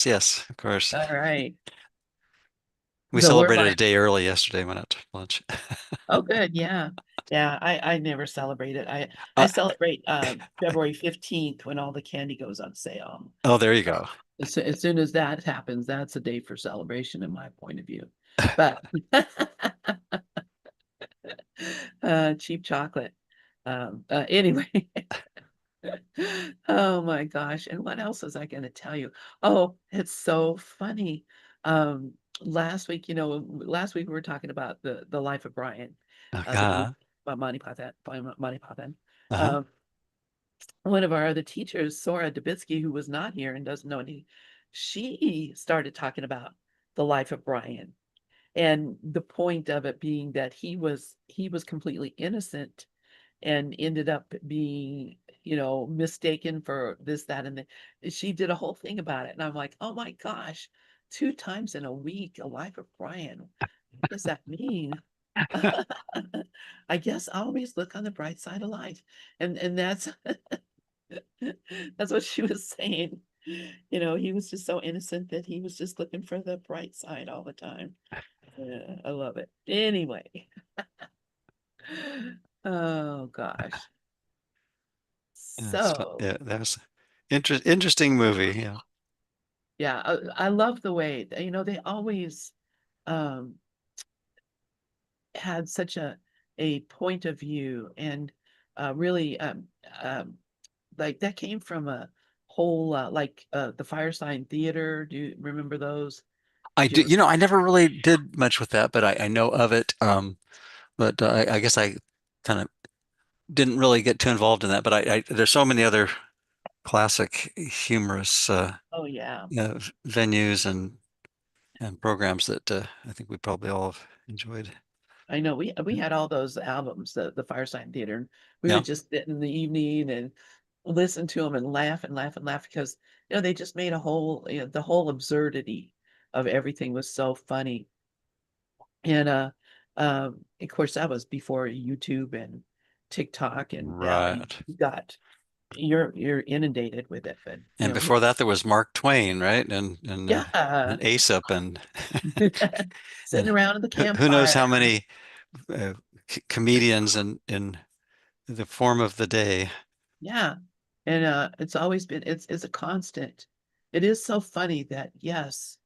Yes, of course. All right. We So we're celebrated a like, day early yesterday when at lunch. oh, good. Yeah. Yeah. I never celebrate it. I Uh, celebrate February 15th when all the candy goes on sale. oh, there you go. As soon as that happens, that's a day for celebration in my point of view. But cheap chocolate. Anyway. Oh my gosh. And what else was I going to tell you? Oh, it's so funny. Um, last week we were talking about the life of Brian, the movie Uh-huh. by Monty Python. Uh-huh. Um, one of our other teachers, Sora Dubitsky, who was not here and doesn't know any, she started talking about the life of Brian. And the point of it being that he was completely innocent and ended up being, mistaken for this, that, and she did a whole thing about it. And I'm like, oh my gosh, 2 times in a week, a life of Brian. What does that mean? I guess always look on the bright side of life. And that's that's what she was saying. He was just so innocent that he was just looking for the bright side all the time. Yeah, I love it. Anyway, oh gosh. That's fun. So Yeah, that was interesting movie. Yeah. yeah, I love the way they always um had such a point of view and really um like that came from a whole like the Firesign Theater. Do you remember those? I Did you do, ever? I never really did much with that, but I know of it. But I guess I kind of didn't really get too involved in that. But there's so many other classic humorous Oh yeah. venues and programs that I think we probably all have enjoyed. I know we had all those albums, the Firesign Theater, and we Yeah. would just sit in the evening and listen to them and laugh and laugh and laugh because they just made a whole the whole absurdity of everything was so funny. And of course that was before YouTube and TikTok, and now Right. you're inundated with it. But And before that, there was Mark Twain, right? yeah, And ACIM sitting and around in the who knows how campfire. many comedians in the form of the day. Yeah. And it's always been it's a constant. It is so funny that yes,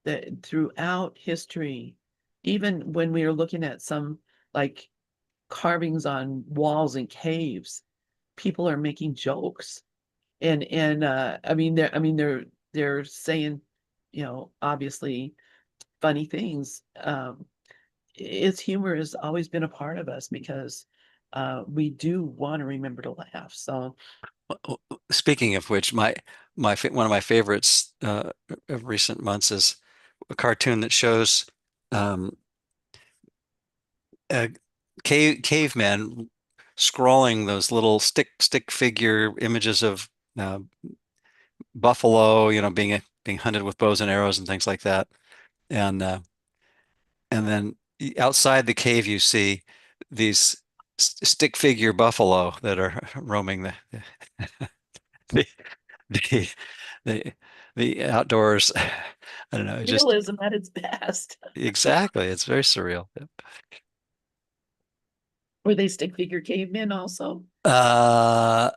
that throughout history, even when we are looking at some like carvings on walls in caves, people are making jokes. And they're saying, obviously funny things. Its humor has always been a part of us because we do want to remember to laugh. So Speaking of which, one of my favorites of recent months is a cartoon that shows um, a caveman scrawling those little stick figure images of uh, buffalo, being hunted with bows and arrows and things like that. And and then outside the cave, you see these stick figure buffalo that are roaming the the the, the outdoors. I don't know, just realism at its best. exactly. It's very surreal. Were they stick figure cavemen also? Uh,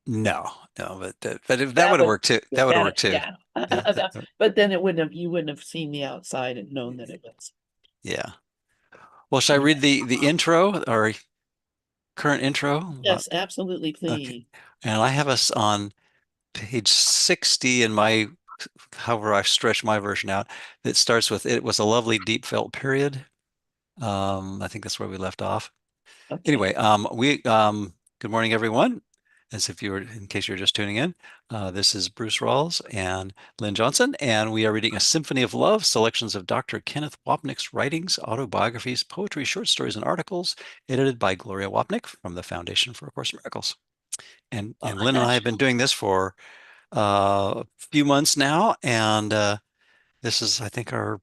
no, no, but if that That would have would worked too. That would have that worked too. yeah. Yeah, But then it wouldn't have you wouldn't have seen the outside and known that it was. yeah. Well, should I Yeah. read the intro or current intro? Yes, absolutely, Okay. please. And I have us on page 60 in my, however I stretch my version out. It starts with, "It was a lovely deep felt period." I think that's where we left off. Anyway, Okay. good morning, everyone. In case you're just tuning in, this is Bruce Rawles and Lynn Johnson, and we are reading A Symphony of Love, selections of Dr. Kenneth Wapnick's writings, autobiographies, poetry, short stories, and articles, edited by Gloria Wapnick from the Foundation for A Course in Miracles. Oh And my Lynn and I gosh. have been doing this for a few months now, and this is, I think, our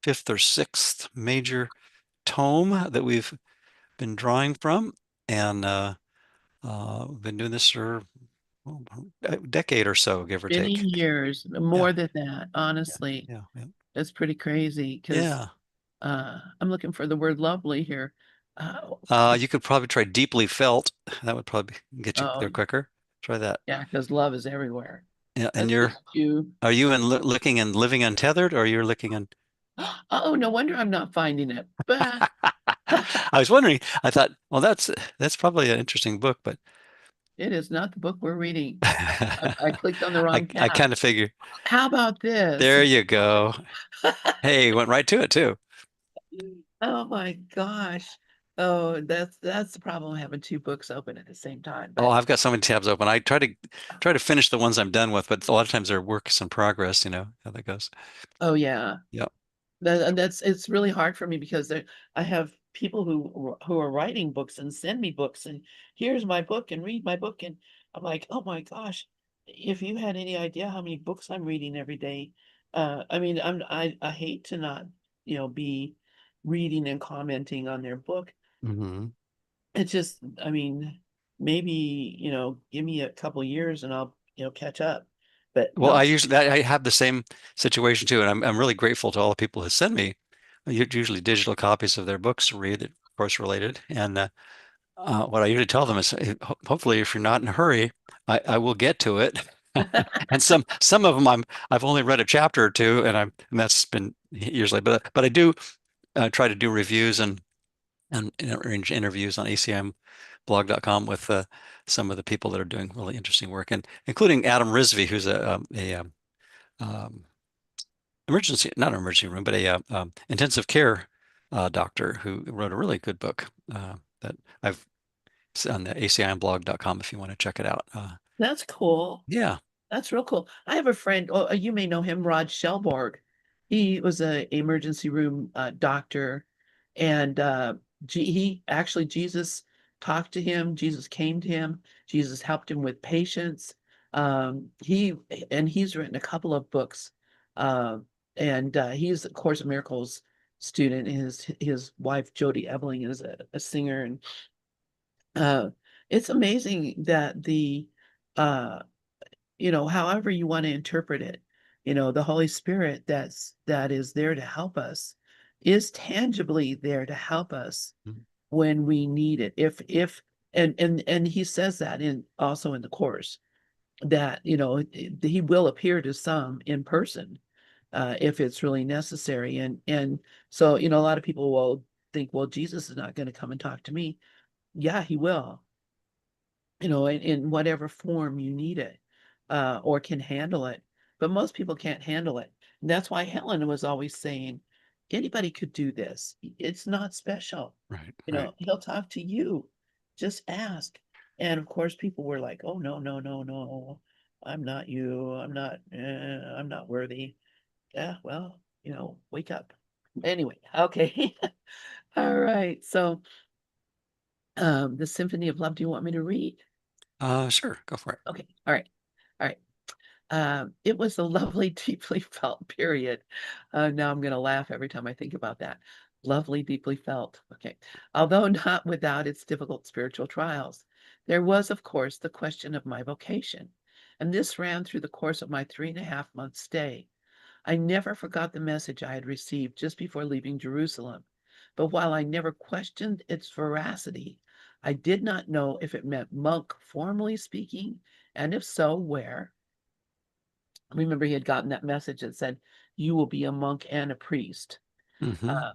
fifth or sixth major tome that we've been drawing from, and we've been doing this for well, a decade or so, give or Many take. years, Yeah, more than that, yeah, honestly. yeah, yeah. It's pretty crazy because Yeah. I'm looking for the word lovely here. Uh, You could probably try deeply felt. That would probably get you oh, there quicker. Try that. yeah, because love is everywhere. Yeah, and Let's get you. are you in looking and living untethered, or you're looking in? Oh, no wonder I'm not finding it. But I was wondering. I thought, well, that's probably an interesting book, but it is not the book we're reading. I I clicked on the wrong I tab. kind of figure. How about this? There you go. Hey, went right to it too. Oh my gosh. Oh, that's the problem having two books open at the same time. Oh, But I've got so many tabs open. I try to finish the ones I'm done with, but a lot of times they're works in progress. You know how that goes. oh yeah, Yeah. that's it's really hard for me because I have people who are writing books and send me books and here's my book and read my book and I'm like, oh my gosh, if you had any idea how many books I'm reading every day, I mean, I hate to not, be reading and commenting on their book. Hmm. It's just, I mean, maybe, give me a couple years and I'll, catch up. But Well, not, I have the same situation too, and I'm really grateful to all the people who send me usually digital copies of their books to read, of course, related. And what I usually tell them is, hopefully, if you're not in a hurry, I will get to it. And some of them I've only read a chapter or two, and that's been years later. But I do try to do reviews and arrange interviews on acimblog.com with some of the people that are doing really interesting work, and including Adam Risby, who's um, emergency, not an emergency room, but a intensive care doctor who wrote a really good book that I've it's on the acimblog.com if you want to check it out. that's cool. Yeah. That's real cool. I have a friend, oh, you may know him, Rod Shellborg. He was a emergency room doctor, and he actually Jesus talked to him. Jesus came to him. Jesus helped him with patients. He and he's written a couple of books, uh, and he's a Course of Miracles student. His wife Jody Ebling is a singer, and uh, it's amazing that uh, however you want to interpret it, the Holy Spirit that is there to help us is tangibly there to help us Mhm. when we need it. If and he says that in also in the course that he will appear to some in person if it's really necessary. And so a lot of people will think, well, Jesus is not going to come and talk to me. Yeah, he will, in whatever form you need it, or can handle it. But most people can't handle it. And that's why Helen was always saying, anybody could do this. It's not special. Right. Right. He'll talk to you. Just ask. And of course, people were like, oh, no, no, no, no. I'm not you. I'm not worthy. Yeah, well, wake up. Anyway, okay. All right. So, the Symphony of Love, do you want me to read? Sure. Go for it. Okay. All right. All right. It was a lovely, deeply felt period. Now I'm going to laugh every time I think about that. Lovely, deeply felt. Okay. Although not without its difficult spiritual trials, there was, of course, the question of my vocation. And this ran through the course of my 3.5 month stay. I never forgot the message I had received just before leaving Jerusalem. But while I never questioned its veracity, I did not know if it meant monk formally speaking, and if so, where. Remember, he had gotten that message that said, you will be a monk and a priest. Hmm. Uh,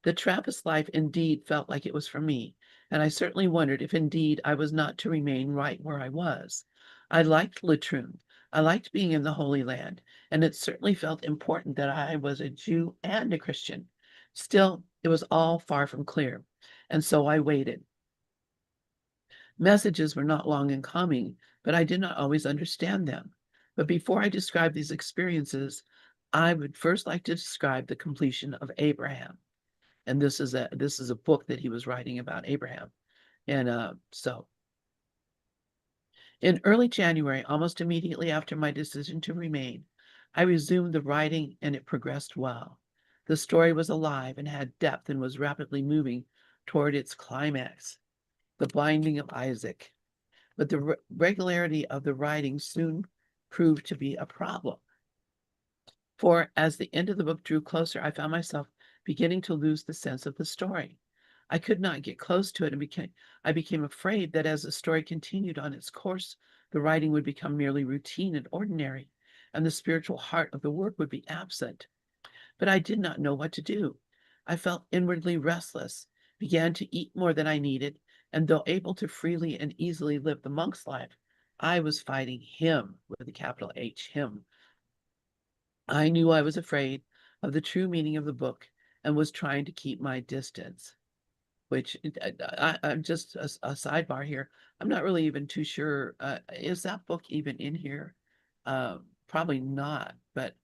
the Trappist life indeed felt like it was for me, and I certainly wondered if indeed I was not to remain right where I was. I liked Latrun. I liked being in the Holy Land, and it certainly felt important that I was a Jew and a Christian. Still, it was all far from clear, and so I waited. Messages were not long in coming, but I did not always understand them. But before I describe these experiences, I would first like to describe the completion of Abraham. And this is a book that he was writing about Abraham. And so in early January, almost immediately after my decision to remain, I resumed the writing and it progressed well. The story was alive and had depth and was rapidly moving toward its climax, the binding of Isaac. but the regularity of the writing soon proved to be a problem. For as the end of the book drew closer, I found myself beginning to lose the sense of the story. I could not get close to it and I became afraid that as the story continued on its course, the writing would become merely routine and ordinary, and the spiritual heart of the work would be absent. But I did not know what to do. I felt inwardly restless, began to eat more than I needed, and though able to freely and easily live the monk's life, I was fighting him with a capital H, him. I knew I was afraid of the true meaning of the book and was trying to keep my distance, which I'm just a sidebar here. I'm not really even too sure. Is that book even in here? Probably not, but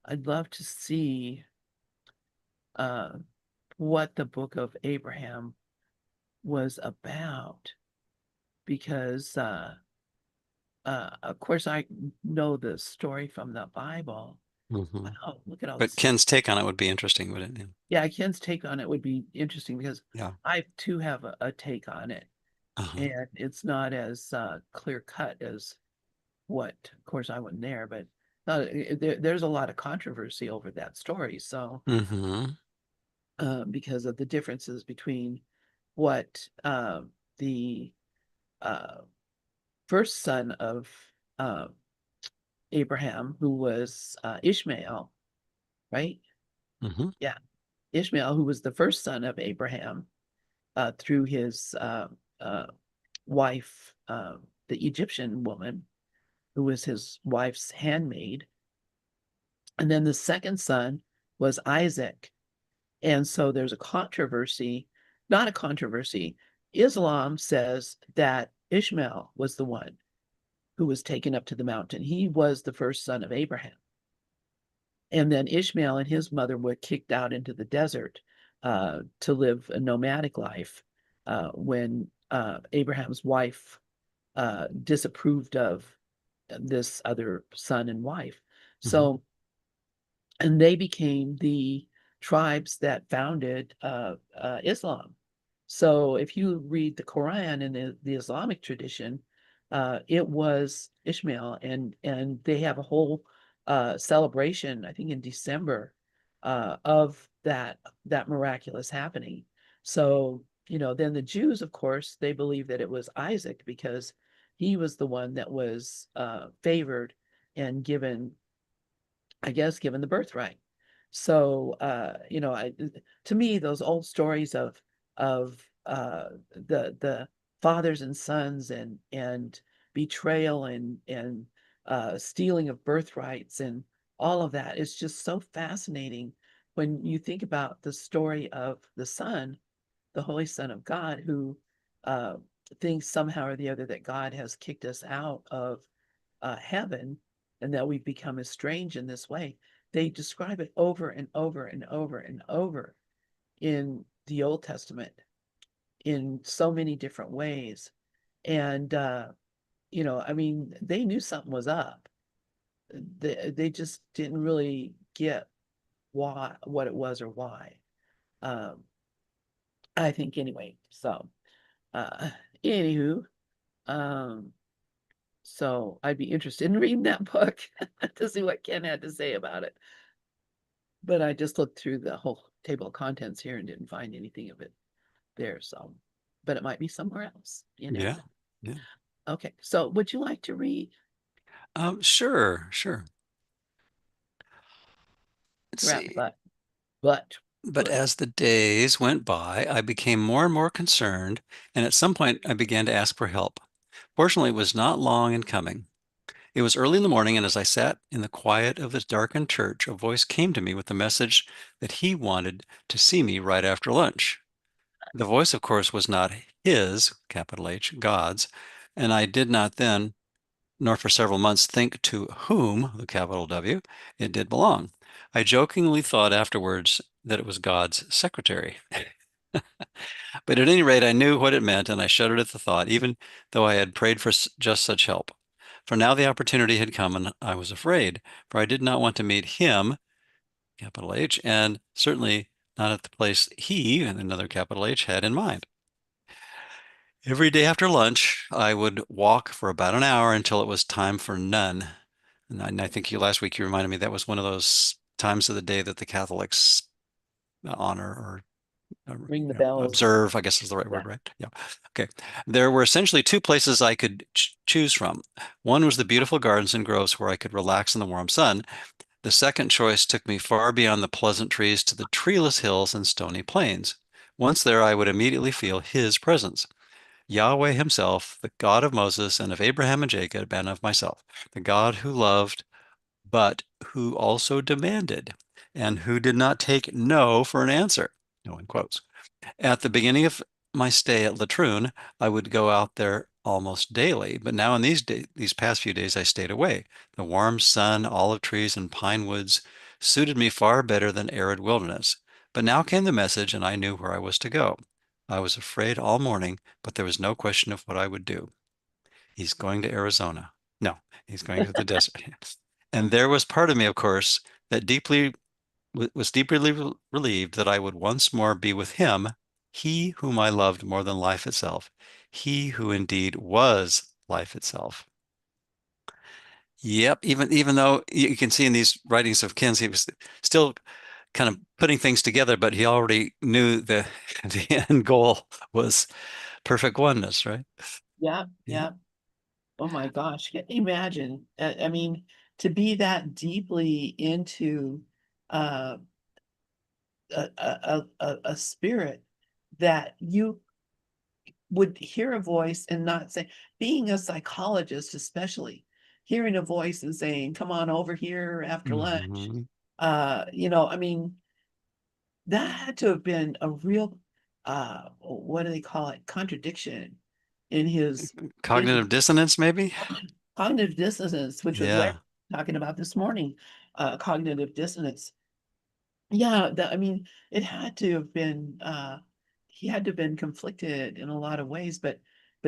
I'd love to see uh, what the book of Abraham was about because, of course, I know the story from the Bible. Hmm. Wow, look at all But this. Ken's take on it would be interesting, wouldn't it? Yeah, Ken's take on it would be interesting because Yeah. I too have a take on it, Uh-huh. and it's not as clear cut as what, of course, I wasn't there, but there's a lot of controversy over that story. So, Hmm. because of the differences between what the uh, first son of uh, Abraham, who was Ishmael, right? Hmm. Yeah, Ishmael, who was the first son of Abraham through his uh, wife, the Egyptian woman, who was his wife's handmaid. And then the second son was Isaac. And so there's a controversy, not a controversy. Islam says that Ishmael was the one who was taken up to the mountain. He was the first son of Abraham. And then Ishmael and his mother were kicked out into the desert to live a nomadic life when Abraham's wife disapproved of this other son and wife. Hmm. So, and they became the tribes that founded Islam. So, if you read the Quran and the Islamic tradition, it was Ishmael, and they have a whole celebration, I think in December, of that miraculous happening. So, then the Jews, of course, they believe that it was Isaac because he was the one that was favored and given, I guess, given the birthright. So, to me, those old stories of the fathers and sons and betrayal and stealing of birthrights and all of that is just so fascinating when you think about the story of the Son, the Holy Son of God, who uh, thinks somehow or the other that God has kicked us out of heaven and that we've become estranged in this way. They describe it over and over and over and over in the Old Testament in so many different ways. And, I mean, they knew something was up. They just didn't really get what it was or why. Um, I think anyway. So, uh, anywho, um, so I'd be interested in reading that book to see what Ken had to say about it. But I just looked through the whole table of contents here and didn't find anything of it there. So, but it might be somewhere else. You never Yeah. know. Yeah. Okay. So, would you like to read? Sure, sure. Let's Crap, see. but But good. as the days went by, I became more and more concerned, and at some point I began to ask for help. Fortunately, it was not long in coming. It was early in the morning, and as I sat in the quiet of this darkened church, a voice came to me with the message that he wanted to see me right after lunch. The voice, of course, was not his, capital H, God's, and I did not then, nor for several months, think to whom, the capital W, it did belong. I jokingly thought afterwards that it was God's secretary. But at any rate, I knew what it meant, and I shuddered at the thought, even though I had prayed for just such help. For now the opportunity had come, and I was afraid, for I did not want to meet him, capital H, and certainly not at the place he, and another capital H, had in mind. Every day after lunch, I would walk for about an hour until it was time for none. And I think you last week you reminded me that was one of those times of the day that the Catholics honor or Ring the bells. observe, I guess is the right Yeah. word, right? Yeah. Okay. There were essentially two places I could choose from. One was the beautiful gardens and groves where I could relax in the warm sun. The second choice took me far beyond the pleasant trees to the treeless hills and stony plains. Once there, I would immediately feel his presence. Yahweh himself, the God of Moses and of Abraham and Jacob and of myself, the God who loved, but who also demanded, and who did not take no for an answer. No in quotes. At the beginning of my stay at Latrun, I would go out there almost daily, but now in these past few days, I stayed away. The warm sun, olive trees, and pine woods suited me far better than arid wilderness. But now came the message, and I knew where I was to go. I was afraid all morning, but there was no question of what I would do. He's going to Arizona. No, he's going to the desert. And there was part of me, of course, that was deeply relieved that I would once more be with him, he whom I loved more than life itself, he who indeed was life itself. Yep, even though you can see in these writings of Ken's, he was still kind of putting things together, but he already knew the the end goal was perfect oneness, right? Yeah, Yeah. yeah. Oh my gosh, can you imagine? I mean, to be that deeply into uh, a spirit that you would hear a voice and not say, being a psychologist, especially hearing a voice and saying, come on over here after lunch. Hmm. I mean, that had to have been a real, what do they call it? Contradiction in his Cognitive dissonance, maybe? cognitive dissonance, which was what Yeah. I'm talking about this morning, cognitive dissonance. Yeah, I mean, it had to have been, he had to have been conflicted in a lot of ways, but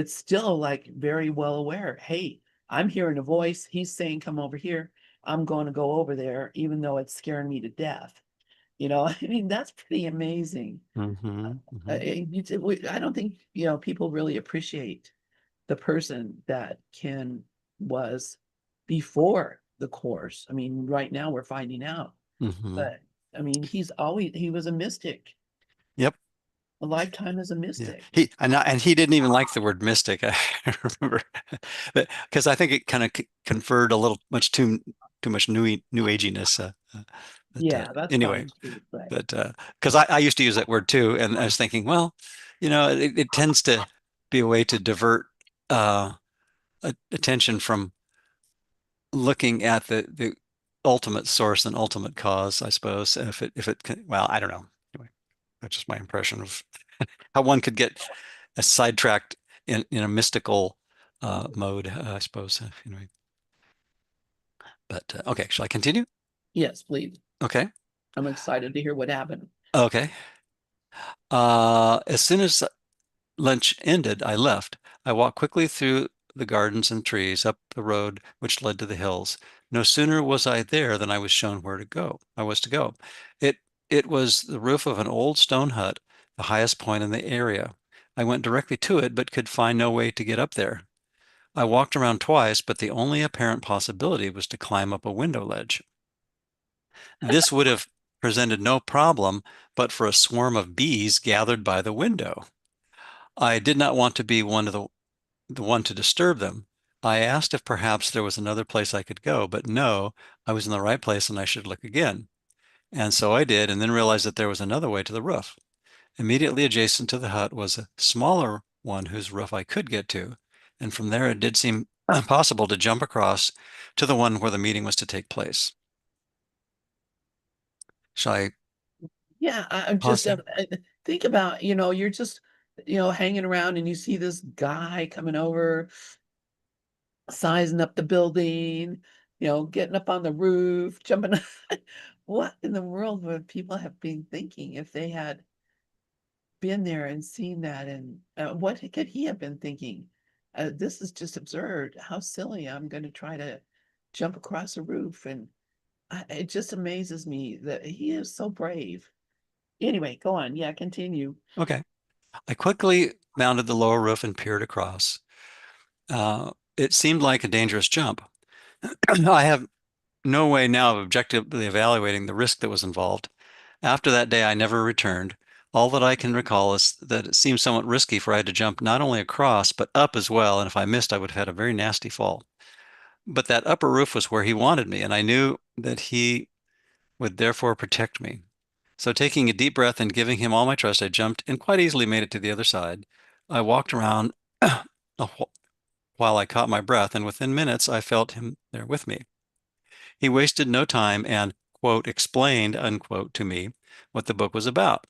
still like very well aware. Hey, I'm hearing a voice. He's saying, come over here. I'm going to go over there, even though it's scaring me to death. I mean, that's pretty amazing. Hmm. Hmm. I don't think, people really appreciate the person that Ken was before the course. I mean, right now we're finding out, Hmm. but I mean, he was a mystic, Yep. a lifetime as a Yeah, mystic. and he didn't even like the word mystic. I remember, because I think it kind of conferred a little much too much new aginess. But Yeah, that's anyway, fine too, but but because I used to use that word too, and I was thinking, well, it tends to be a way to divert attention from looking at the ultimate source and ultimate cause, I suppose. Well, I don't know. Anyway, that's just my impression of how one could get sidetracked in a mystical mode, I suppose. Anyway, but okay, shall I continue? yes, please. Okay, I'm excited to hear what happened. okay. As soon as lunch ended, I left. I walked quickly through the gardens and trees up the road which led to the hills. No sooner was I there than I was shown where to go. I was to go. It it was the roof of an old stone hut, the highest point in the area. I went directly to it, but could find no way to get up there. I walked around twice, but the only apparent possibility was to climb up a window ledge. This would have presented no problem but for a swarm of bees gathered by the window. I did not want to be the one to disturb them. I asked if perhaps there was another place I could go, but no, I was in the right place and I should look again. And so I did, and then realized that there was another way to the roof. Immediately adjacent to the hut was a smaller one whose roof I could get to, and from there it did seem possible to jump across to the one where the meeting was to take place. Shall I Yeah, I'm pause just there? think about, you're just, hanging around and you see this guy coming over, sizing up the building, getting up on the roof, jumping. What in the world would people have been thinking if they had been there and seen that? And what could he have been thinking? This is just absurd. How silly. I'm going to try to jump across a roof. And it just amazes me that he is so brave. Anyway, go on. Yeah, continue. Okay. I quickly mounted the lower roof and peered across. It seemed like a dangerous jump. I have no way now of objectively evaluating the risk that was involved. After that day, I never returned. All that I can recall is that it seemed somewhat risky, for I had to jump not only across, but up as well, and if I missed, I would have had a very nasty fall. But that upper roof was where he wanted me, and I knew that he would therefore protect me. So, taking a deep breath and giving him all my trust, I jumped and quite easily made it to the other side. I walked around while I caught my breath, and within minutes I felt him there with me. He wasted no time and, quote, explained, unquote, to me what the book was about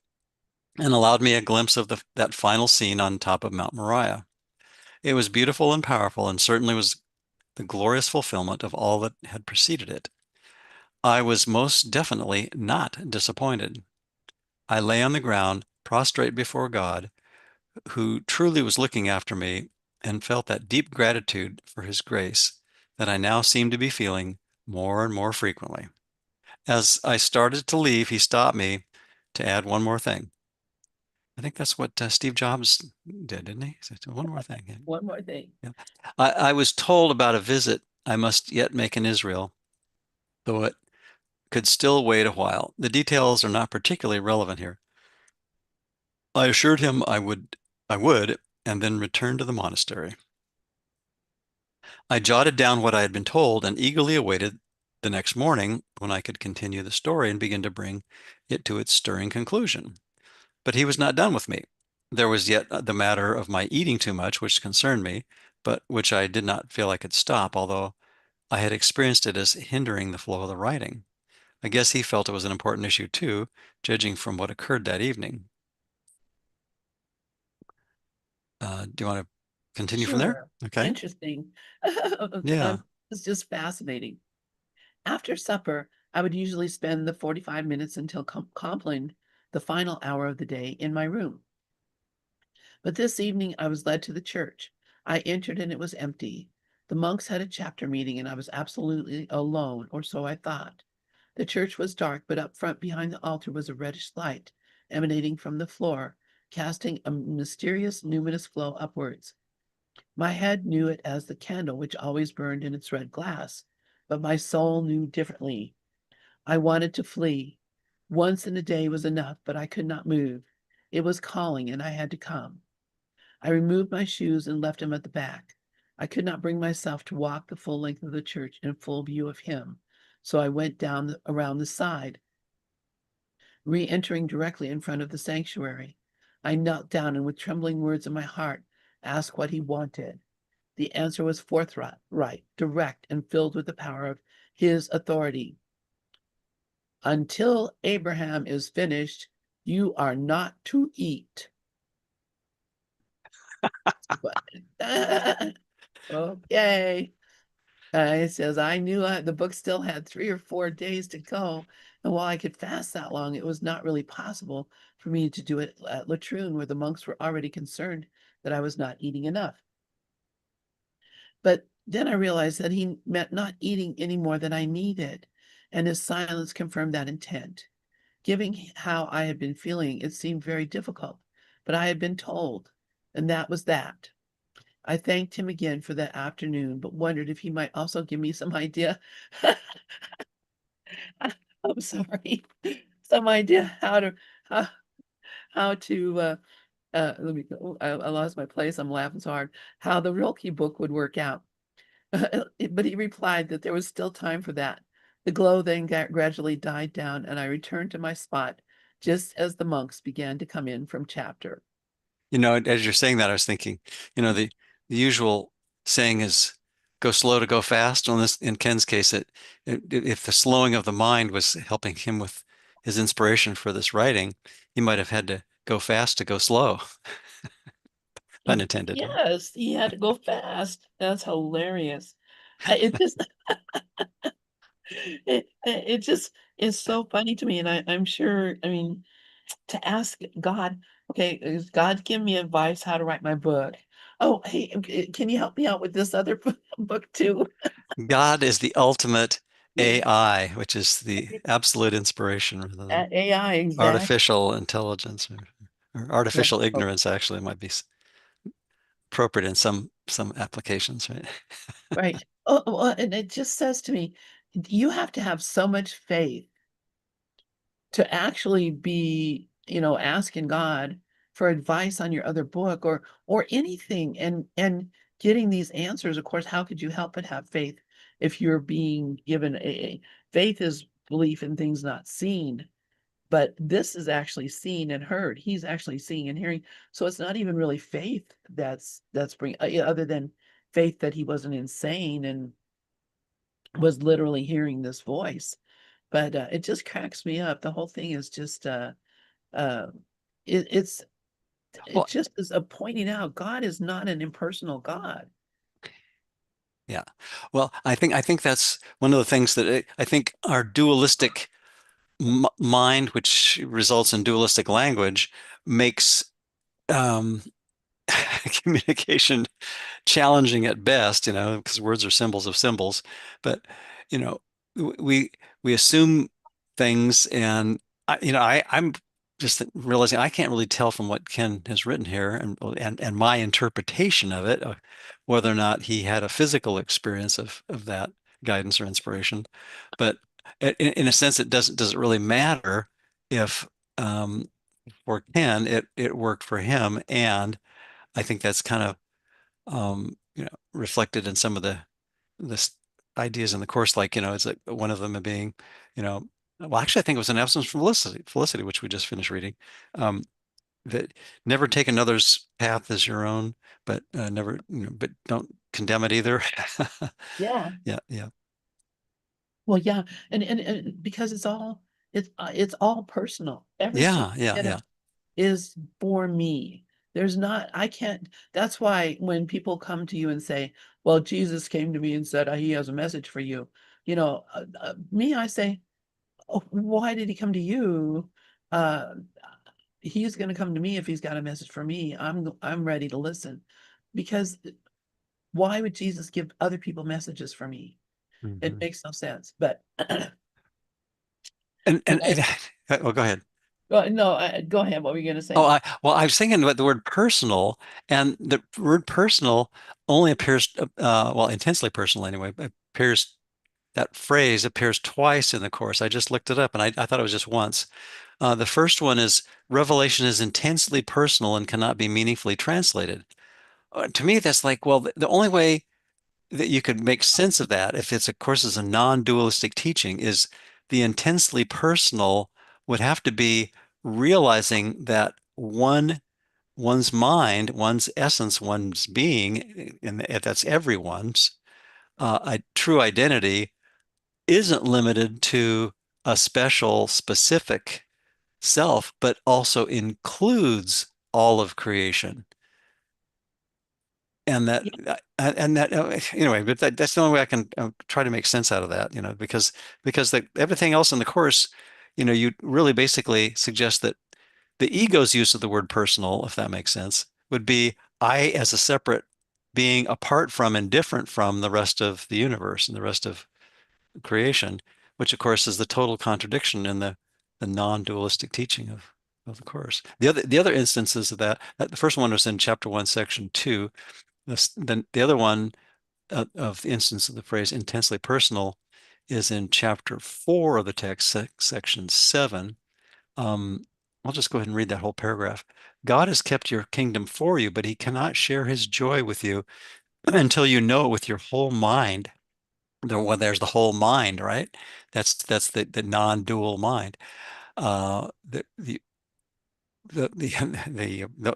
and allowed me a glimpse of that final scene on top of Mount Moriah. It was beautiful and powerful, and certainly was the glorious fulfillment of all that had preceded it. I was most definitely not disappointed. I lay on the ground, prostrate before God, who truly was looking after me, and felt that deep gratitude for his grace that I now seemed to be feeling more and more frequently. As I started to leave, he stopped me to add one more thing. I think that's what Steve Jobs did, didn't he? He said, one more thing. One more thing. Yeah. I was told about a visit I must yet make in Israel, though it could still wait a while. The details are not particularly relevant here. I assured him I would, and then returned to the monastery. I jotted down what I had been told and eagerly awaited the next morning when I could continue the story and begin to bring it to its stirring conclusion. But he was not done with me. There was yet the matter of my eating too much, which concerned me, but which I did not feel I could stop, although I had experienced it as hindering the flow of the writing. I guess he felt it was an important issue too, judging from what occurred that evening. Do you want to continue from there? Sure. Okay. Interesting. Yeah. It's just fascinating. After supper, I would usually spend the 45 minutes until compline the final hour of the day in my room. But this evening I was led to the church. I entered and it was empty. The monks had a chapter meeting and I was absolutely alone, or so I thought. The church was dark, but up front behind the altar was a reddish light emanating from the floor, casting a mysterious luminous glow upwards. My head knew it as the candle which always burned in its red glass, but my soul knew differently. I wanted to flee. Once in a day was enough, but I could not move. It was calling, and I had to come. I removed my shoes and left them at the back. I could not bring myself to walk the full length of the church in full view of him, so I went down around the side, re-entering directly in front of the sanctuary. I knelt down and with trembling words in my heart asked what he wanted. The answer was forthright, right, direct, and filled with the power of his authority. Until Abraham is finished, you are not to eat. But, okay. It says, I knew the book still had 3 or 4 days to go. And while I could fast that long, it was not really possible for me to do it at Latrine, where the monks were already concerned that I was not eating enough. But then I realized that he meant not eating any more than I needed, and his silence confirmed that intent. Given how I had been feeling, it seemed very difficult, but I had been told, and that was that. I thanked him again for that afternoon, but wondered if he might also give me some idea. I'm sorry, some idea how, how to let me go. I lost my place. I'm laughing so hard. How the Rilke book would work out. But he replied that there was still time for that. The glow then gradually died down, and I returned to my spot just as the monks began to come in from chapter. As you're saying that, I was thinking, the usual saying is go slow to go fast. In Ken's case, if the slowing of the mind was helping him with his inspiration for this writing, he might have had to go fast to go slow, pun intended. Yes, he had to go fast. That's hilarious. It just it just is so funny to me, and I'm sure. I mean, to ask God, okay, is God give me advice how to write my book? Oh, hey, can you help me out with this other book too? God is the ultimate AI, which is the absolute inspiration rather than AI, exactly. artificial intelligence. Or Right. artificial Oh, ignorance actually might be appropriate in some applications, right? right. Oh, well, and it just says to me, you have to have so much faith to actually be, asking God for advice on your other book or anything and getting these answers. Of course, how could you help but have faith if you're being given faith is belief in things not seen, but this is actually seen and heard. He's actually seeing and hearing. So it's not even really faith that's bring yeah, other than faith that he wasn't insane and was literally hearing this voice. But it just cracks me up. The whole thing is just uh it, it's it Well, just is pointing out God is not an impersonal God. yeah. Well, I think that's one of the things that I think our dualistic m mind, which results in dualistic language, makes um, communication challenging at best, because words are symbols of symbols. But, you know, we we assume things, and I'm just realizing I can't really tell from what Ken has written here and my interpretation of it, whether or not he had a physical experience of that guidance or inspiration. But in a sense, does it really matter if for Ken it worked for him, and I think that's kind of reflected in some of the ideas in the course, like, it's like one of them being, you know, well, actually, I think it was an absence from Felicity, which we just finished reading, um, that never take another's path as your own, but never, but don't condemn it either. Yeah. Yeah, yeah, Well, yeah, and because it's all personal. Every yeah, single yeah, bit of yeah. it is for me. There's not, I can't, that's why when people come to you and say, well, Jesus came to me and said, he has a message for you. Me, I say, oh, why did he come to you? Uh, he's going to come to me if he's got a message for me. I'm ready to listen because why would Jesus give other people messages for me? It Hmm. makes no sense. But And and I, oh, go ahead. well, no, go ahead. What were you going to Oh, say? I was thinking about the word personal, and the word personal only appears, well, intensely personal anyway, appears, that phrase appears twice in the course. I just looked it up, and I thought it was just once. The first one is revelation is intensely personal and cannot be meaningfully translated. To me, that's like, well, the only way that you could make sense of that, if it's, of course, is a non-dualistic teaching, is the intensely personal would have to be realizing that one's mind, one's essence, one's being, and that's everyone's, a true identity isn't limited to a special, specific self, but also includes all of creation. And that, anyway, but that's the only way I can try to make sense out of that, because everything else in the course, you really basically suggest that the ego's use of the word personal, if that makes sense, would be I as a separate being apart from and different from the rest of the universe and the rest of creation, which of course is the total contradiction in the non-dualistic teaching of the course. The other instances of that the first one was in chapter 1, section 2. The other one of the instance of the phrase intensely personal is in chapter 4 of the text, section 7. Um, I'll just go ahead and read that whole paragraph. God has kept your kingdom for you, but he cannot share his joy with you until you know it with your whole mind. Well, there's the whole mind, right? That's the non-dual mind. The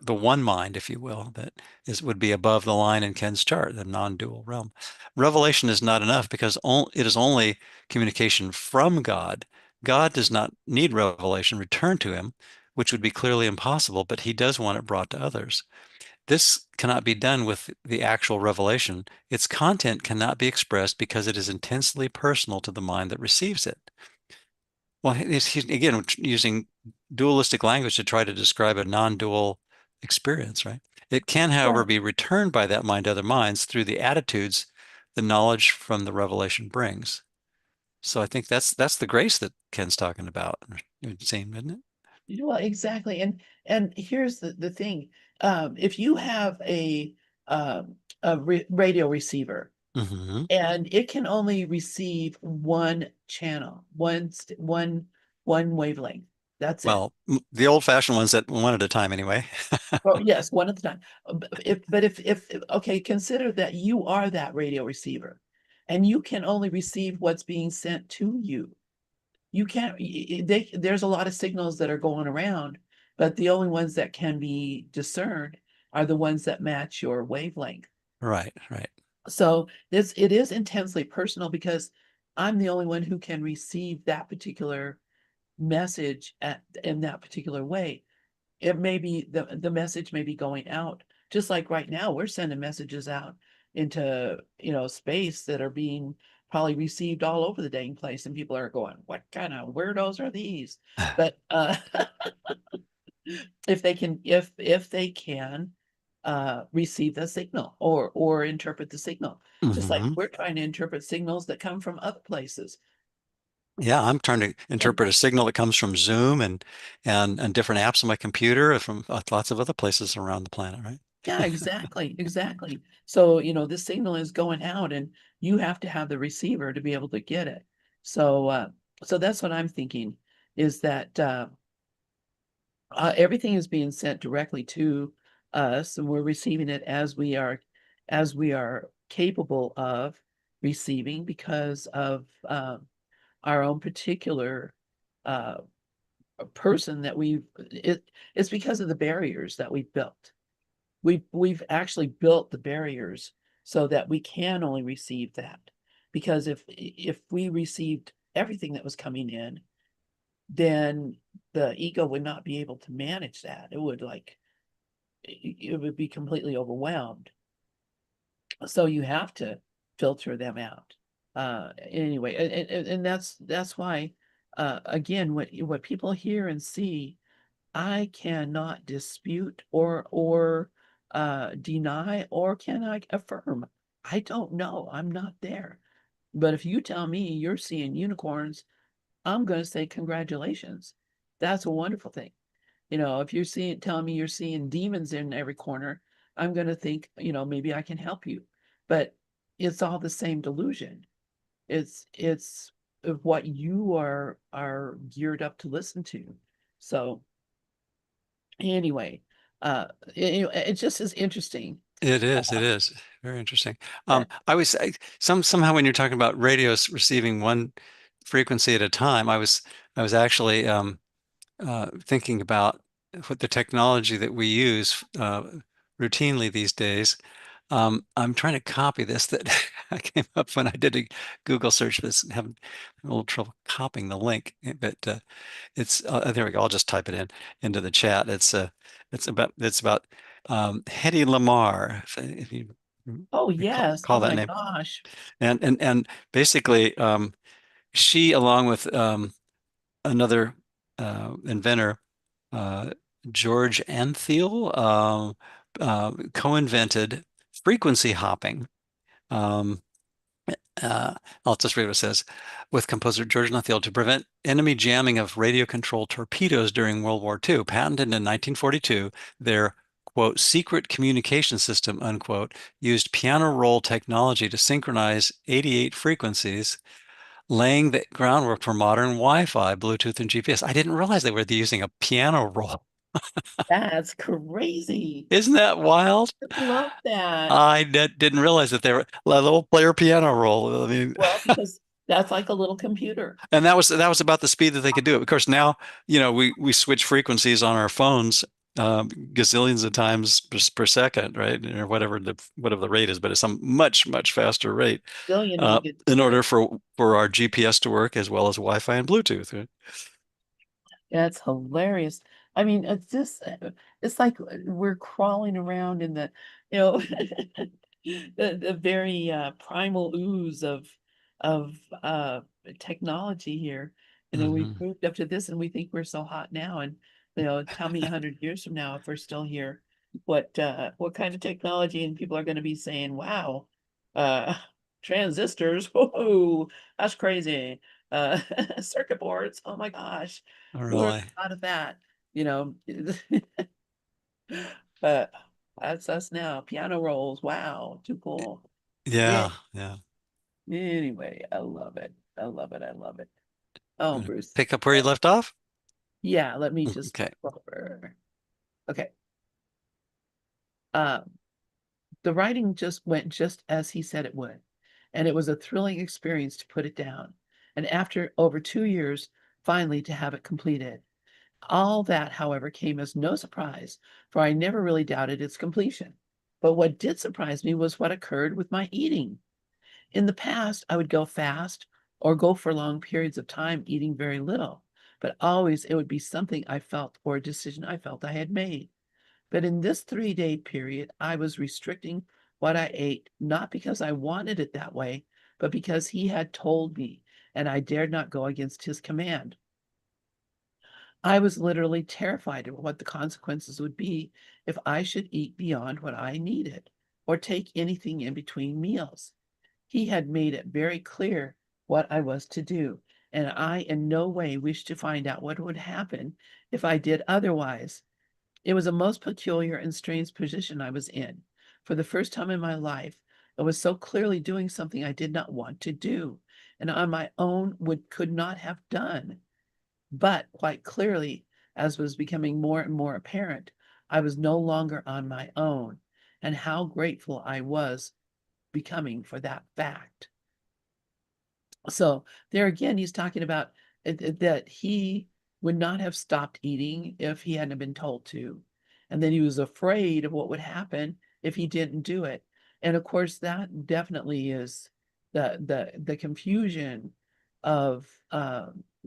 the one mind, if you will, that would be above the line in Ken's chart, the non-dual realm. Revelation is not enough because it is only communication from God. God does not need revelation returned to him, which would be clearly impossible, but he does want it brought to others. This cannot be done with the actual revelation. Its content cannot be expressed because it is intensely personal to the mind that receives it. Well, he's again using dualistic language to try to describe a non-dual experience, right? It can, however, Yeah. be returned by that mind to other minds through the attitudes the knowledge from the revelation brings. So I think that's the grace that Ken's talking about. It would seem, isn't it? Well, exactly. And here's the thing. If you have a radio receiver Hmm. and it can only receive one channel, one wavelength. That's it. Well, the old-fashioned ones that one at a time anyway. Well, yes, one at a time. But if okay, consider that you are that radio receiver and you can only receive what's being sent to you. You can't, there's a lot of signals that are going around, but the only ones that can be discerned are the ones that match your wavelength. Right, right. So it is intensely personal because I'm the only one who can receive that particular message in that particular way. It may be the message may be going out, just like right now, we're sending messages out into, space that are being probably received all over the dang place, and people are going, what kind of weirdos are these? But if they can receive the signal or interpret the signal, just like Hmm. we're trying to interpret signals that come from other places. Yeah, I'm trying to And interpret a signal that comes from Zoom and different apps on my computer and from lots of other places around the planet, right? yeah, exactly, exactly. So, this signal is going out and you have to have the receiver to be able to get it. So that's what I'm thinking is that everything is being sent directly to us and we're receiving it as we are capable of receiving because of our own particular uh, person that it's because of the barriers that we've built. We've actually built the barriers so that we can only receive that. Because if we received everything that was coming in, then the ego would not be able to manage that. It would be completely overwhelmed. So you have to filter them out. Anyway, and that's why again, what people hear and see, I cannot dispute or deny, or can I affirm? I don't know. I'm not there. But if you tell me you're seeing unicorns, I'm going to say congratulations. That's a wonderful thing. If you're telling me you're seeing demons in every corner, I'm going to think, maybe I can help you. But it's all the same delusion. It's of what you are geared up to listen to. So anyway, uh, it just is interesting. It is. It Uh, is very interesting. that, Somehow when you're talking about radios receiving one frequency at a time, I was actually thinking about what the technology that we use routinely these days. I'm trying to copy this that I came up when I did a Google search. This having a little trouble copying the link, but it's there we go. I'll just type it in into the chat. It's about Hedy Lamarr, if you oh yes, recall oh that my name, gosh, and basically she along with another inventor, uh, George Antheil, co-invented frequency hopping. Um, I'll just read what it says. With composer George Antheil to prevent enemy jamming of radio-controlled torpedoes during World War II, patented in 1942, their quote secret communication system unquote used piano roll technology to synchronize 88 frequencies, laying the groundwork for modern Wi-Fi, Bluetooth, and GPS. I didn't realize they were using a piano roll. that's crazy. Isn't that wild? I love that. I didn't realize that they were a little player piano roll. I mean, Well, because that's like a little computer. and that was about the speed that they could do it. Of course, now we switch frequencies on our phones gazillions of times per second, right? Or whatever the rate is, but it's some much faster rate Billion megabits. in order for our GPS to work as well as Wi-Fi and Bluetooth. Right? That's hilarious. I mean, it's like we're crawling around in you know, the very primal ooze of technology here. We've Hmm. moved up to this and we think we're so hot now. And tell me 100 years from now if we're still here, what kind of technology, and people are going to be saying, wow, uh transistors, whoa, that's crazy. Uh circuit boards, oh my gosh, who would have Really. thought of that? you know. But that's us now. Piano rolls. Wow, too cool. Yeah. Yeah, yeah. Anyway, I love it. I love it. I love it. Oh, Gonna Bruce. pick up where you left off? Yeah, let me just Okay. flip over. Okay. Um, the writing just went just as he said it would, and it was a thrilling experience to put it down. And after over 2 years, finally to have it completed. All that, however, came as no surprise, for I never really doubted its completion. But what did surprise me was what occurred with my eating. In the past, I would go fast or go for long periods of time eating very little, but always it would be something I felt or a decision I felt I had made. But in this 3-day period, I was restricting what I ate, not because I wanted it that way, but because he had told me, and I dared not go against his command. I was literally terrified of what the consequences would be if I should eat beyond what I needed or take anything in between meals. He had made it very clear what I was to do, and I in no way wished to find out what would happen if I did otherwise. It was a most peculiar and strange position I was in. For the first time in my life, I was so clearly doing something I did not want to do, and on my own could not have done. But quite clearly, as was becoming more and more apparent, I was no longer on my own, and how grateful I was becoming for that fact. So there again, he's talking about that he would not have stopped eating if he hadn't been told to. And then he was afraid of what would happen if he didn't do it. And of course, that definitely is the confusion of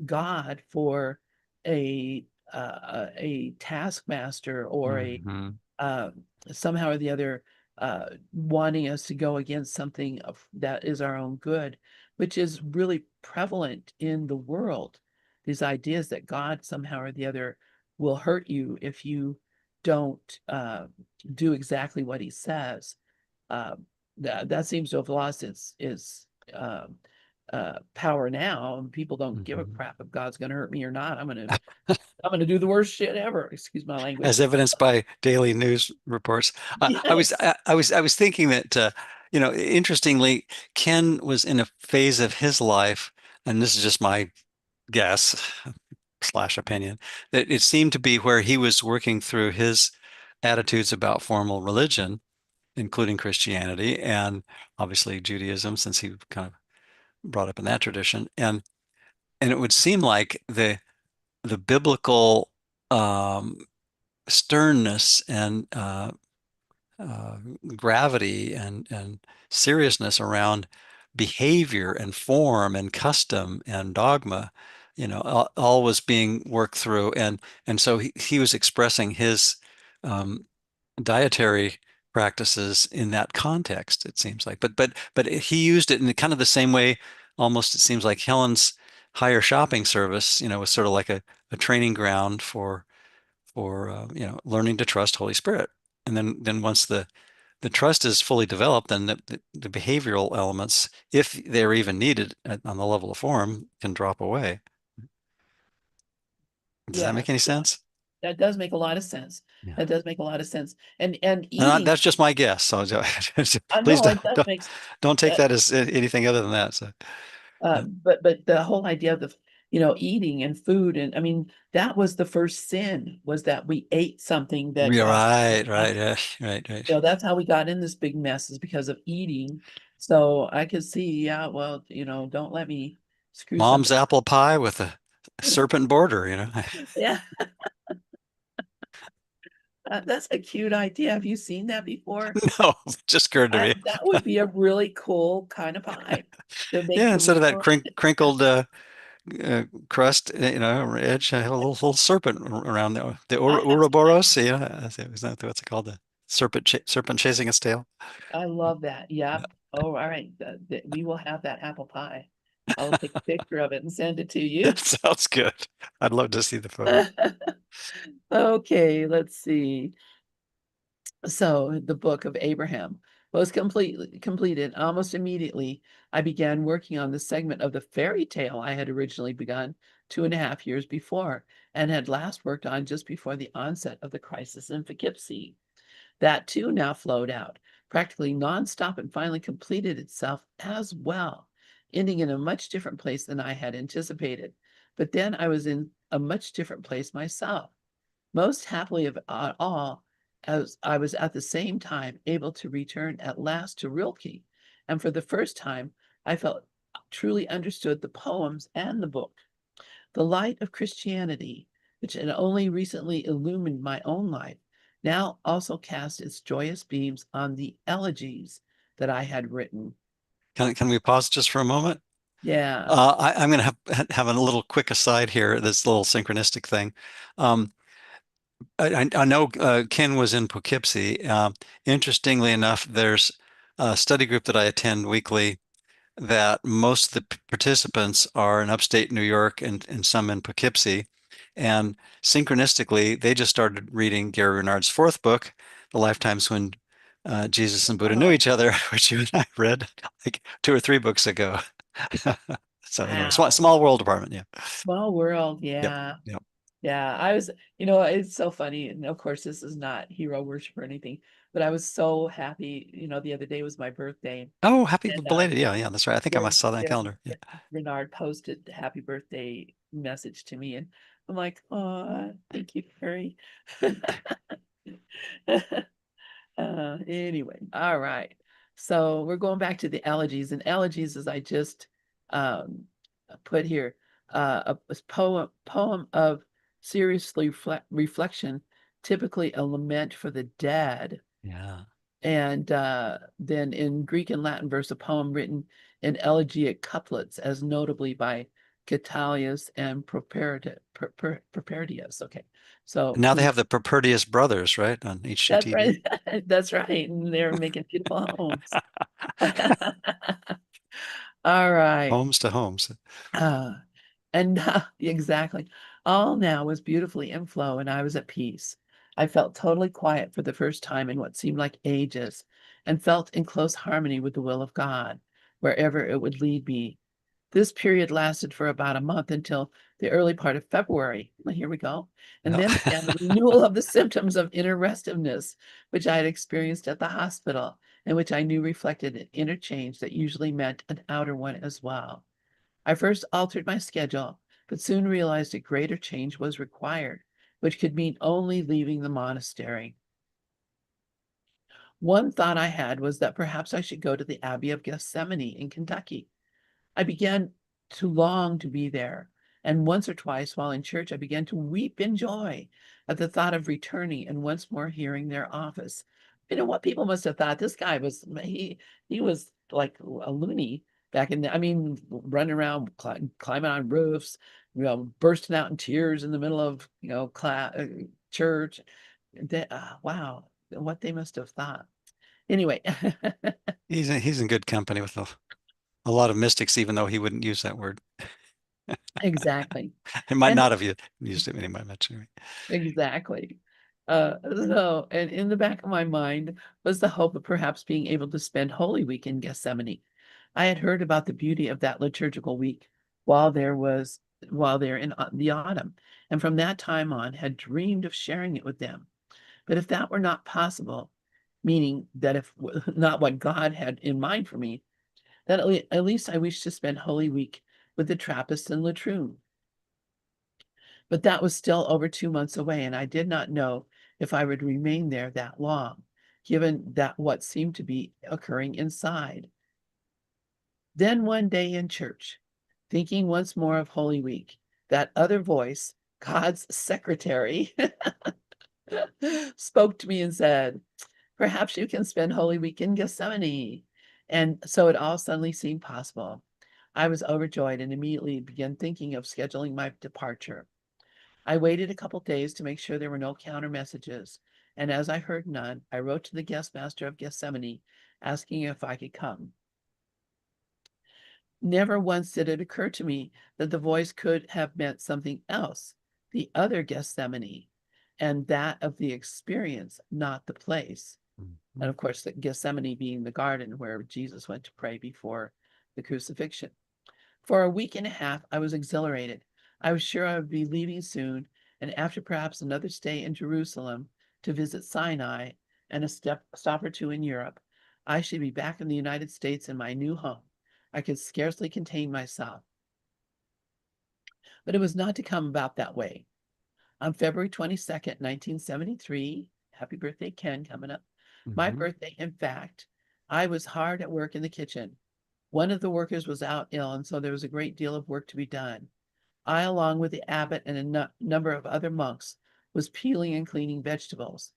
God for a a taskmaster or a Hmm. uh, somehow or the other wanting us to go against something that is our own good, which is really prevalent in the world. These ideas that God somehow or the other will hurt you if you don't do exactly what he says. Uh, that seems to have lost its power now, and people don't give a Hmm. crap if God's going to hurt me or not. I'm gonna do the worst shit ever. Excuse my As language. evidenced by daily news reports. Yes. I was thinking that, interestingly, Ken was in a phase of his life, and this is just my guess slash opinion, that it seemed to be where he was working through his attitudes about formal religion, including Christianity and obviously Judaism, since he kind of brought up in that tradition. And it would seem like the biblical um, sternness and uh, gravity and seriousness around behavior and form and custom and dogma, all was being worked through. And so he was expressing his um, dietary practices in that context, it seems like. But he used it in kind of the same way, almost it seems like Helen's higher shopping service, was sort of like a training ground for learning to trust Holy Spirit. And then once the trust is fully developed, then the behavioral elements, if they're even needed on the level of form, can drop away. Does that Yeah, make any yeah. sense? That does make a lot of sense. Yeah. That does make a lot of sense. And And eating, that's just my guess. So I please know it does make don't take uh, that as anything other than that. So but the whole idea of eating and food, and I mean that was the first sin, was that we ate something that yeah, God, right, right, yeah, right. that's how we got in this big mess, is because of eating. So I could see, yeah, well, don't let me screw Mom's something. apple pie with a serpent border. Yeah, that's a cute idea. Have you seen that before? No, it just occurred to me. That would be a really cool kind of pie to make Yeah, the instead of that little. crinkled crust, edge, I have a little serpent around the I have some Ouroboros. Is that what's it called? The serpent chasing its tail. I love that. Yeah. Yep. Oh, all right. We will have that apple pie. I'll take a picture of it and send it to you. That sounds good. I'd love to see the photo. Okay, let's see. So the book of Abraham. was completely completed. Almost immediately, I began working on the segment of the fairy tale I had originally begun 2.5 years before, and had last worked on just before the onset of the crisis in Poughkeepsie. That too now flowed out, practically nonstop, and finally completed itself as well, ending in a much different place than I had anticipated. But then I was in a much different place myself. Most happily of all, as I was at the same time able to return at last to Rilke, and for the first time I felt truly understood the poems and the book. The light of Christianity, which had only recently illumined my own life, now also cast its joyous beams on the elegies that I had written. Can we pause just for a moment? Yeah. I'm going to have a little quick aside here, this little synchronistic thing. Um, I know Ken was in Poughkeepsie. Interestingly enough, there's a study group that I attend weekly that most of the participants are in upstate New York and some in Poughkeepsie. And synchronistically, they just started reading Gary Renard's fourth book, The Lifetimes When Jesus and Buddha Knew Oh, Each Other, which you and I read like 2 or 3 books ago. So anyway, wow. small world apartment. Yeah. Small world. Yep. Yeah. Yep. Yeah. It's so funny. And of course, this is not hero worship or anything, but I was so happy. The other day was my birthday. Oh, happy And belated. Yeah. Yeah. That's right. I think I Gary, must saw that on the Gary calendar. Yeah. Renard posted the happy birthday message to me. And I'm like, oh, thank you, Gary. Anyway, all right. So we're going back to the elegies, and elegies, as I just um, put here, a poem of seriously reflection, typically a lament for the dead, Yeah. and then in Greek and Latin verse, a poem written in elegiac couplets, as notably by Catalius and Propertius. Okay, And so now they have the Propertius brothers, right, on that's HGTV. right. That's right. And they're making beautiful homes. All right. Homes to homes. Uh, and exactly. All now was beautifully in flow, and I was at peace. I felt totally quiet for the first time in what seemed like ages, and felt in close harmony with the will of God, wherever it would lead me. This period lasted for about a month until the early part of February. Well, here we go. And Yep. then began the renewal of the symptoms of inner restiveness, which I had experienced at the hospital, and which I knew reflected an inner change that usually meant an outer one as well. I first altered my schedule, but soon realized a greater change was required, which could mean only leaving the monastery. One thought I had was that perhaps I should go to the Abbey of Gethsemane in Kentucky. I began to long to be there, and once or twice while in church, I began to weep in joy at the thought of returning and once more hearing their office. What people must have thought, this guy was he was like a loony back in I mean, running around, climbing on roofs, bursting out in tears in the middle of church. Wow, what they must have thought. Anyway, He's in good company with a lot of mystics, even though he wouldn't use that word. exactly. He might And not have used it, but he might mention it. exactly. And in the back of my mind was the hope of perhaps being able to spend Holy Week in Gethsemane. I had heard about the beauty of that liturgical week while there was while there in the autumn, and from that time on had dreamed of sharing it with them. But if that were not possible, meaning that if not what God had in mind for me, then at least I wished to spend Holy Week with the Trappist and latroon. But that was still over 2 months away, and I did not know if I would remain there that long, given that what seemed to be occurring inside. Then one day in church, thinking once more of Holy Week, that other voice, God's secretary, spoke to me and said, perhaps you can spend Holy Week in Gethsemane. And so it all suddenly seemed possible. I was overjoyed and immediately began thinking of scheduling my departure. I waited a couple days to make sure there were no counter messages, and as I heard none, I wrote to the guest master of Gethsemane asking if I could come. Never once did it occur to me that the voice could have meant something else, the other Gethsemane, and that of the experience, not the place. And Mhm. of course, the Gethsemane being the garden where Jesus went to pray before the crucifixion. For a week and a half, I was exhilarated. I was sure I would be leaving soon, and after perhaps another stay in Jerusalem to visit Sinai and a stop or two in Europe, I should be back in the United States in my new home. I could scarcely contain myself. But it was not to come about that way. On February 22nd, 1973, happy birthday, Ken, coming up. My Mhm. birthday, in fact, I was hard at work in the kitchen. One of the workers was out ill, and so there was a great deal of work to be done. I, along with the abbot and a number of other monks, was peeling and cleaning vegetables.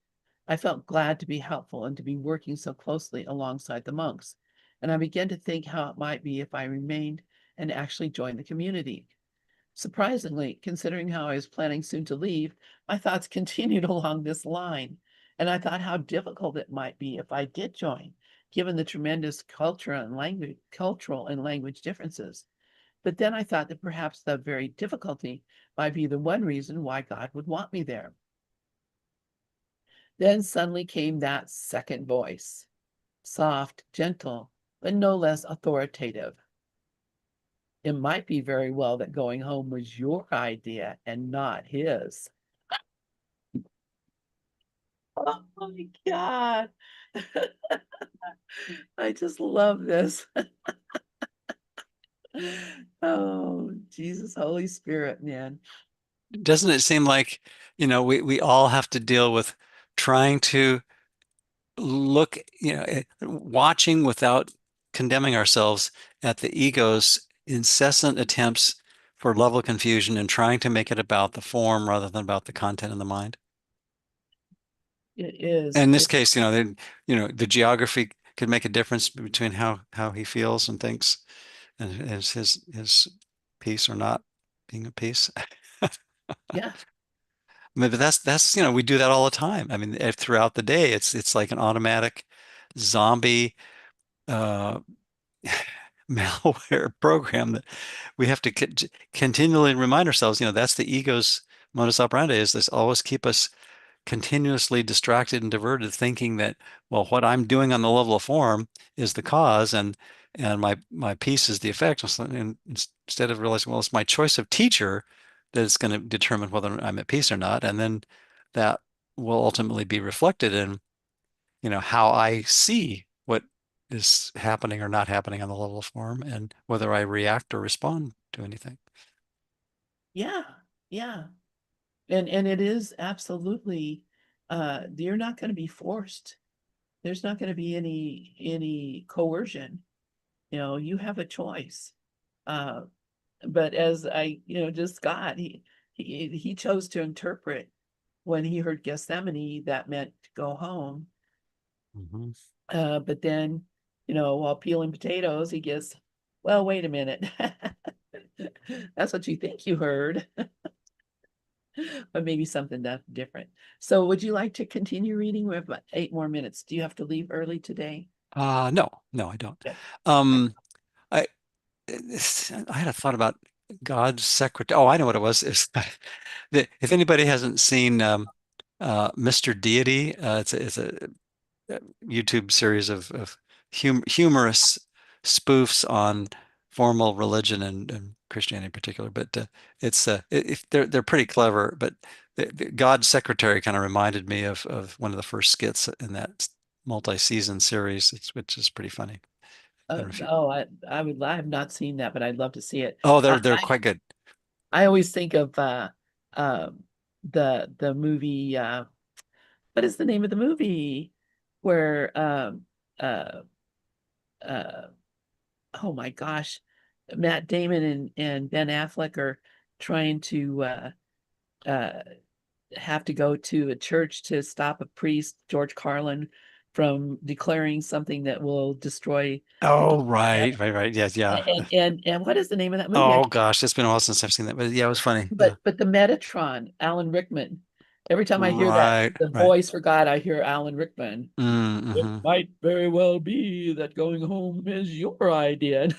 I felt glad to be helpful and to be working so closely alongside the monks, and I began to think how it might be if I remained and actually joined the community. Surprisingly, considering how I was planning soon to leave, my thoughts continued along this line, and I thought how difficult it might be if I did join, given the tremendous cultural and language differences. But then I thought that perhaps the very difficulty might be the one reason why God would want me there. Then suddenly came that second voice, soft, gentle, but no less authoritative. It might be very well that going home was your idea and not his. Oh my God. I just love this. Oh, Jesus, Holy Spirit, man. Doesn't it seem like, we all have to deal with trying to look, watching without condemning ourselves at the ego's incessant attempts for level confusion and trying to make it about the form rather than about the content in the mind. It is. And in this case, the geography could make a difference between how he feels and thinks and his piece or not being a piece. Yeah, But that's we do that all the time. I mean, throughout the day, it's like an automatic zombie uh, malware program that we have to continually remind ourselves. That's the ego's modus operandi is this always keep us continuously distracted and diverted, thinking that, well, what I'm doing on the level of form is the cause, and my piece is the effect. And instead of realizing, well, it's my choice of teacher that is going to determine whether I'm at peace or not, and then that will ultimately be reflected in, how I see what is happening or not happening on the level of form, and whether I react or respond to anything. yeah, yeah. And it is absolutely you're not going to be forced. There's not going to be any coercion. You have a choice. Uh, but as just Scott, he chose to interpret when he heard Gethsemane, that meant to go home. Mhm. But then, while peeling potatoes, he gets, well, wait a minute. That's what you think you heard, but maybe something that different. So would you like to continue reading? We have about 8 more minutes. Do you have to leave early today? No, no, I don't. Okay. Um, I I had a thought about God's secretary. Oh, I know what it was. If anybody hasn't seen Mr. Deity, it's a YouTube series of humorous spoofs on formal religion and Christianity in particular. But if they're pretty clever. But God's secretary kind of reminded me of one of the first skits in that multi-season series, which is pretty funny. I don't know if you. Oh, I have not seen that, but I'd love to see it. Oh, I, they're I, quite good. I always think of um the movie what is the name of the movie where uh uh oh my gosh, Matt Damon and Ben Affleck are trying to uh have to go to a church to stop a priest, George Carlin, from declaring something that will destroy the Oh, planet. right, right, right. Yes, yeah. And what is the name of that movie? I Oh can't, gosh, it's been a while since I've seen that, but yeah, it was funny. Yeah. but the Metatron, Alan Rickman. Every time I hear that, Right, the right. voice for God, I hear Alan Rickman. It Mm-hmm. might very well be that going home is your idea.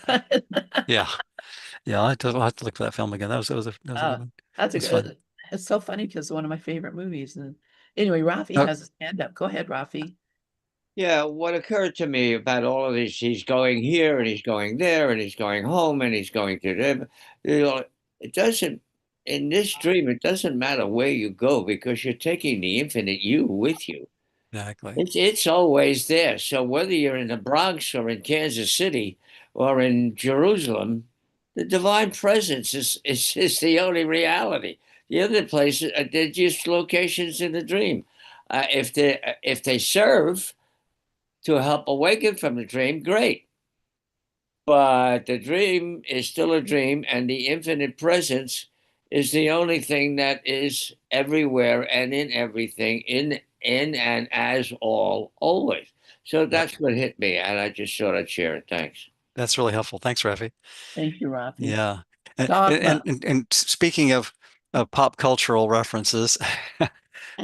Yeah. Yeah, I'll have to look for that film again. That was a good Uh, one. that's It a was fun. good. It's so funny because it's one of my favorite movies. And anyway, Rafi Oh, has his hand up. Go ahead, Rafi. Yeah, what occurred to me about all of this, he's going here and he's going there and he's going home and he's going to them. You know, it doesn't, in this dream, it doesn't matter where you go because you're taking the infinite you with you. Exactly. It's always there. So whether you're in the Bronx or in Kansas City or in Jerusalem, the divine presence is the only reality. The other places, they're just locations in the dream. If they serve to help awaken from the dream, great. But the dream is still a dream, and the infinite presence is the only thing that is everywhere and in everything, in and as all, always. So Yep. that's what hit me, and I just thought I'd share it. Thanks. That's really helpful. Thanks, Rafi. Thank you, Rafi. Yeah. And, and, Dogma. and, and speaking of pop cultural references,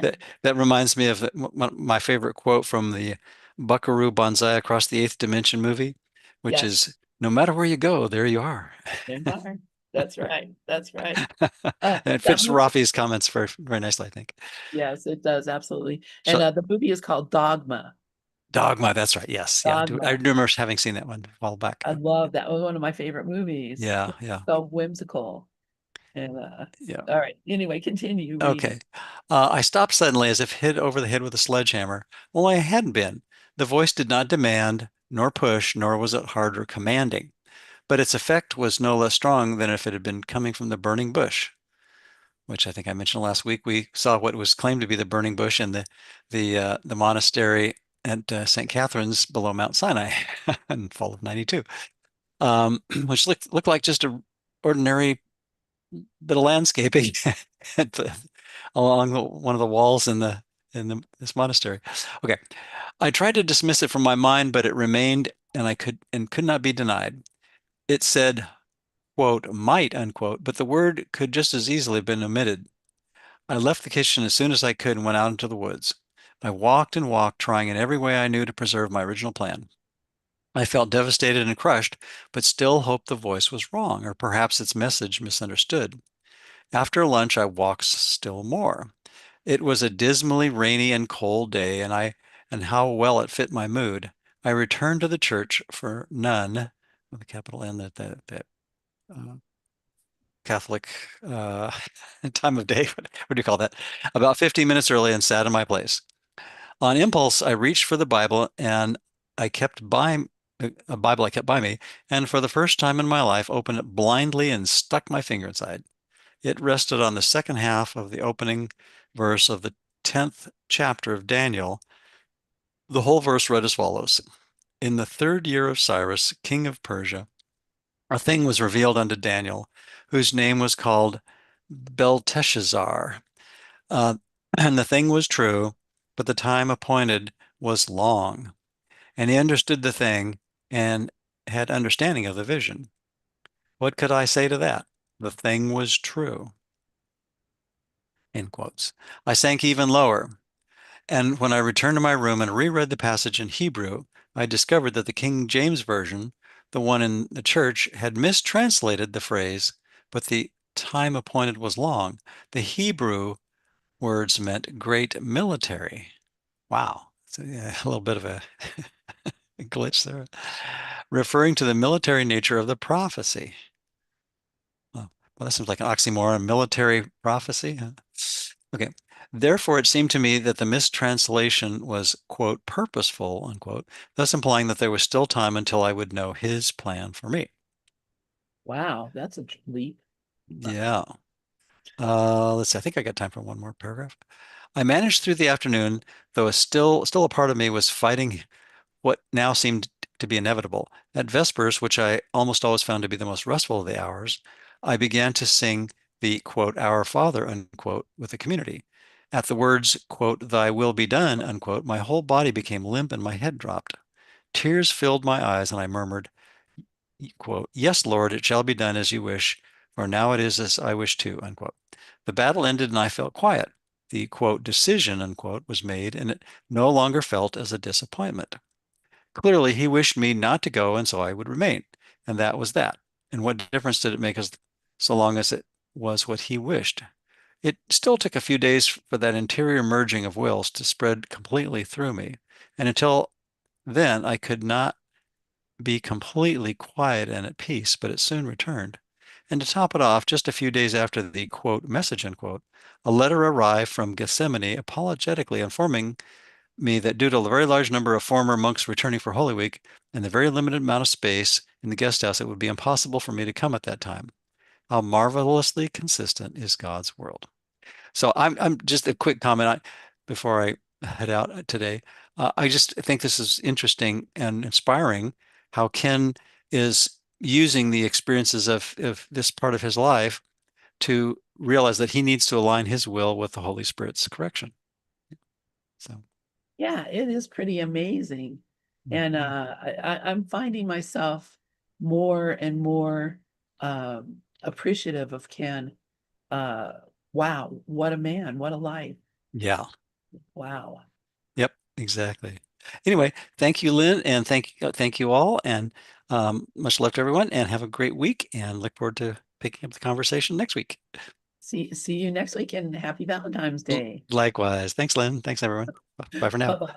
that reminds me of my favorite quote from the Buckaroo Banzai Across the Eighth Dimension movie, which Yes, is, no matter where you go, there you are. they are. That's right. That's right. And it That fits movie, Rafi's comments very, very nicely, I think. yes, it does absolutely. And So the movie is called Dogma. Dogma, that's right. Yes. Yeah. I Dogma. remember having seen that one a while back. I love that. It was one of my favorite movies. Yeah. It's Yeah. so whimsical. And Yeah. all right. Anyway, continue reading. Okay. I stopped suddenly as if hit over the head with a sledgehammer. Well, I hadn't been. The voice did not demand, nor push, nor was it hard or commanding. But its effect was no less strong than if it had been coming from the burning bush, which I think I mentioned last week. We saw what was claimed to be the burning bush in the monastery at St. Catherine's below Mount Sinai in fall of '92, which looked like just a ordinary bit of landscaping at along one of the walls in this monastery. Okay, I tried to dismiss it from my mind, but it remained, and I could not be denied. It said, quote, might, unquote, but the word could just as easily have been omitted. I left the kitchen as soon as I could and went out into the woods. I walked and walked, trying in every way I knew to preserve my original plan. I felt devastated and crushed, but still hoped the voice was wrong, or perhaps its message misunderstood. After lunch, I walked still more. It was a dismally rainy and cold day, and how well it fit my mood. I returned to the church for none, with a capital N, that uh, Catholic uh, time of day. What do you call that? About 15 minutes early and sat in my place. On impulse, I reached for the Bible and I kept by a Bible I kept by me, and for the first time in my life, opened it blindly and stuck my finger inside. It rested on the second half of the opening verse of the 10th chapter of Daniel. The whole verse read as follows: In the third year of Cyrus, king of Persia, a thing was revealed unto Daniel, whose name was called Belteshazzar. Uh, and the thing was true, but the time appointed was long. And he understood the thing and had understanding of the vision. What could I say to that? The thing was true. End quotes. I sank even lower. And when I returned to my room and reread the passage in Hebrew, I discovered that the King James Version, the one in the church, had mistranslated the phrase, but the time appointed was long. The Hebrew words meant great military. Wow. So, yeah, a little bit of a glitch there. Referring to the military nature of the prophecy. Oh, well, that seems like an oxymoron, military prophecy. Huh? Okay. Therefore, it seemed to me that the mistranslation was, quote, purposeful, unquote, thus implying that there was still time until I would know his plan for me. Wow, that's a leap. Yeah. Let's see. I think I got time for one more paragraph. I managed through the afternoon, though still a part of me was fighting what now seemed to be inevitable. At Vespers, which I almost always found to be the most restful of the hours, I began to sing the quote, Our Father, unquote, with the community. At the words, quote, Thy will be done, unquote, my whole body became limp and my head dropped. Tears filled my eyes, and I murmured, quote, Yes, Lord, it shall be done as you wish, for now it is as I wish too, unquote. The battle ended and I felt quiet. The quote, decision, unquote, was made, and it no longer felt as a disappointment. Clearly, he wished me not to go, and so I would remain. And that was that. And what difference did it make us so long as it was what he wished? It still took a few days for that interior merging of wills to spread completely through me. And until Then I could not be completely quiet and at peace, but it soon returned. And to top it off, just a few days after the quote message unquote, a letter arrived from Gethsemane apologetically informing me that due to a very large number of former monks returning for Holy Week and the very limited amount of space in the guest house, it would be impossible for me to come at that time. How marvelously consistent is God's world. So I'm just a quick comment before I head out today. I just think this is interesting and inspiring how Ken is using the experiences of this part of his life to realize that he needs to align his will with the Holy Spirit's correction. So, Yeah, it is pretty amazing. And I'm finding myself more and more appreciative of Ken. Wow, what a man, what a life. yeah, Wow. yep, exactly. Anyway, thank you, Lynn, and thank you all, and much love to everyone, and have a great week, and look forward to picking up the conversation next week. See you next week and happy Valentine's Day. Likewise. Thanks, Lynn. Thanks, everyone. Bye for now. Bye-bye.